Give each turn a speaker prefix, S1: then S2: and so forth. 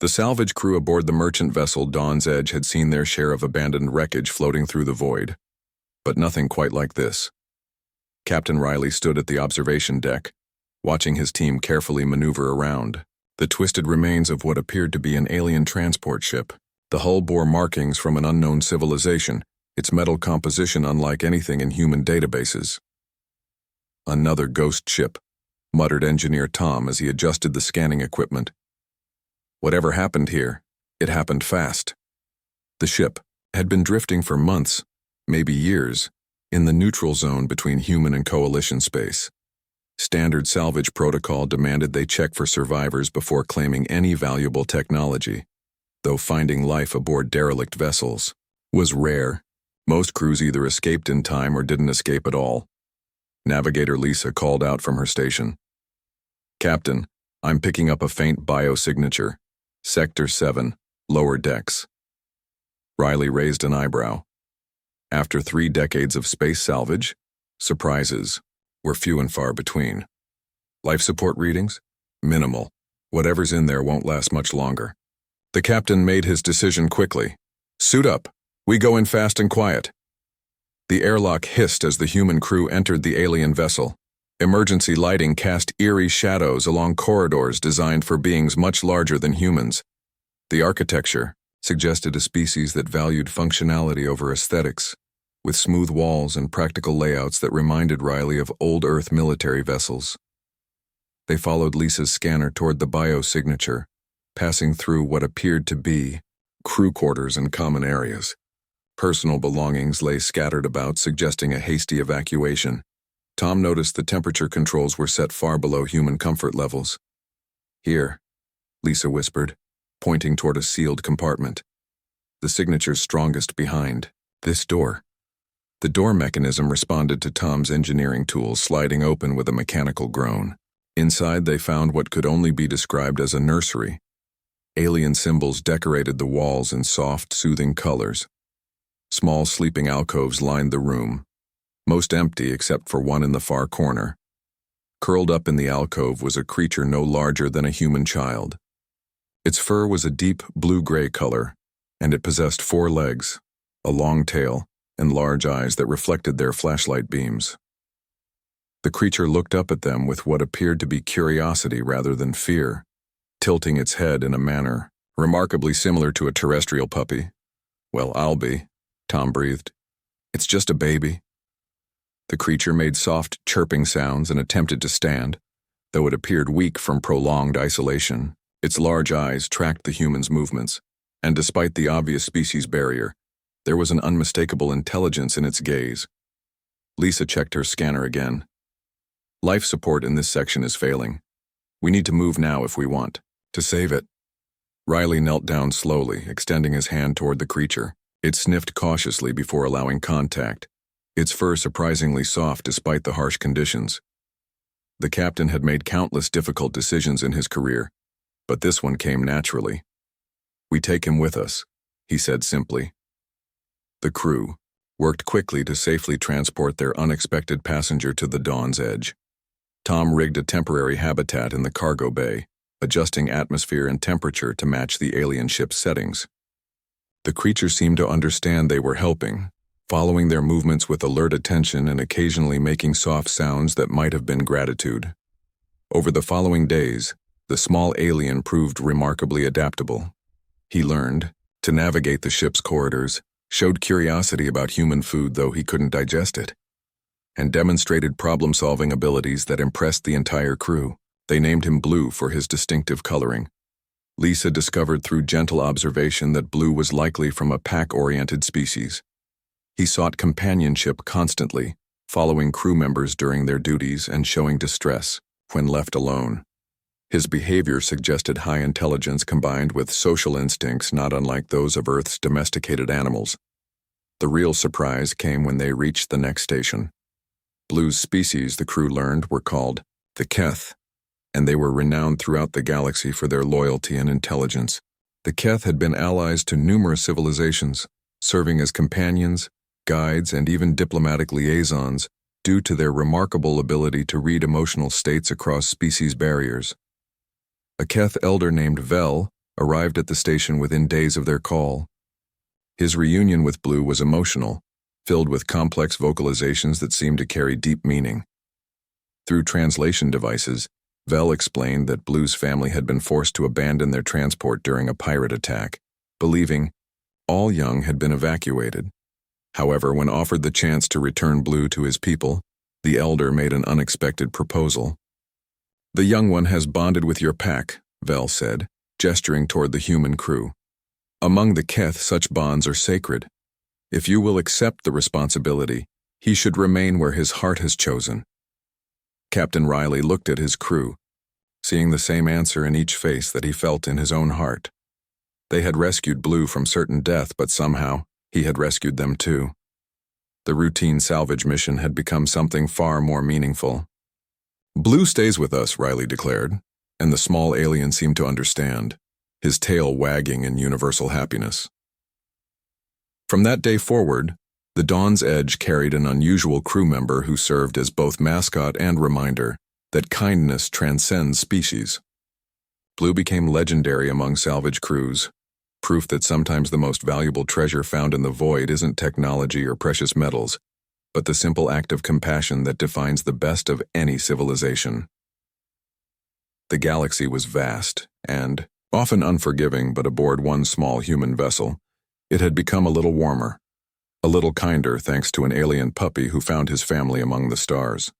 S1: The salvage crew aboard the merchant vessel Dawn's Edge had seen their share of abandoned wreckage floating through the void. But nothing quite like this. Captain Riley stood at the observation deck, watching his team carefully maneuver around the twisted remains of what appeared to be an alien transport ship. The hull bore markings from an unknown civilization, its metal composition unlike anything in human databases. "Another ghost ship," muttered Engineer Tom as he adjusted the scanning equipment. Whatever happened here, it happened fast. The ship had been drifting for months, maybe years, in the neutral zone between human and coalition space. Standard salvage protocol demanded they check for survivors before claiming any valuable technology, though finding life aboard derelict vessels was rare. Most crews either escaped in time or didn't escape at all. Navigator Lisa called out from her station. "Captain, I'm picking up a faint biosignature. Sector 7, lower decks." Riley raised an eyebrow. After 3 decades of space salvage, surprises were few and far between. Life support readings? Minimal. Whatever's in there won't last much longer. The captain made his decision quickly. "Suit up. We go in fast and quiet." The airlock hissed as the human crew entered the alien vessel. Emergency lighting cast eerie shadows along corridors designed for beings much larger than humans. The architecture suggested a species that valued functionality over aesthetics, with smooth walls and practical layouts that reminded Riley of old Earth military vessels. They followed Lisa's scanner toward the biosignature, passing through what appeared to be crew quarters and common areas. Personal belongings lay scattered about, suggesting a hasty evacuation. Tom noticed the temperature controls were set far below human comfort levels. "Here," Lisa whispered, pointing toward a sealed compartment. "The signature's strongest behind this door." The door mechanism responded to Tom's engineering tools, sliding open with a mechanical groan. Inside, they found what could only be described as a nursery. Alien symbols decorated the walls in soft, soothing colors. Small sleeping alcoves lined the room, most empty except for one in the far corner. Curled up in the alcove was a creature no larger than a human child. Its fur was a deep blue-gray color, and it possessed 4 legs, a long tail, and large eyes that reflected their flashlight beams. The creature looked up at them with what appeared to be curiosity rather than fear, tilting its head in a manner remarkably similar to a terrestrial puppy. "Well, I'll be," Tom breathed. "It's just a baby." The creature made soft, chirping sounds and attempted to stand, though it appeared weak from prolonged isolation. Its large eyes tracked the human's movements, and despite the obvious species barrier, there was an unmistakable intelligence in its gaze. Lisa checked her scanner again. "Life support in this section is failing. We need to move now if we want to save it." Riley knelt down slowly, extending his hand toward the creature. It sniffed cautiously before allowing contact, its fur surprisingly soft despite the harsh conditions. The captain had made countless difficult decisions in his career, but this one came naturally. "We take him with us," he said simply. The crew worked quickly to safely transport their unexpected passenger to the Dawn's Edge. Tom rigged a temporary habitat in the cargo bay, adjusting atmosphere and temperature to match the alien ship's settings. The creature seemed to understand they were helping, following their movements with alert attention and occasionally making soft sounds that might have been gratitude. Over the following days, the small alien proved remarkably adaptable. He learned to navigate the ship's corridors, showed curiosity about human food though he couldn't digest it, and demonstrated problem-solving abilities that impressed the entire crew. They named him Blue for his distinctive coloring. Lisa discovered through gentle observation that Blue was likely from a pack-oriented species. He sought companionship constantly, following crew members during their duties and showing distress when left alone. His behavior suggested high intelligence combined with social instincts not unlike those of Earth's domesticated animals. The real surprise came when they reached the next station. Blue's species, the crew learned, were called the Keth, and they were renowned throughout the galaxy for their loyalty and intelligence. The Keth had been allies to numerous civilizations, serving as companions, guides, and even diplomatic liaisons due to their remarkable ability to read emotional states across species barriers. A Keth elder named Vel arrived at the station within days of their call. His reunion with Blue was emotional, filled with complex vocalizations that seemed to carry deep meaning. Through translation devices, Vel explained that Blue's family had been forced to abandon their transport during a pirate attack, believing all young had been evacuated. However, when offered the chance to return Blue to his people, the elder made an unexpected proposal. "The young one has bonded with your pack," Vel said, gesturing toward the human crew. "Among the Keth, such bonds are sacred. If you will accept the responsibility, he should remain where his heart has chosen." Captain Riley looked at his crew, seeing the same answer in each face that he felt in his own heart. They had rescued Blue from certain death, but somehow he had rescued them too. The routine salvage mission had become something far more meaningful. "Blue stays with us," Riley declared, and the small alien seemed to understand, his tail wagging in universal happiness. From that day forward, the Dawn's Edge carried an unusual crew member who served as both mascot and reminder that kindness transcends species. Blue became legendary among salvage crews, proof that sometimes the most valuable treasure found in the void isn't technology or precious metals, but the simple act of compassion that defines the best of any civilization. The galaxy was vast and, often unforgiving but aboard one small human vessel, it had become a little warmer, a little kinder thanks to an alien puppy who found his family among the stars.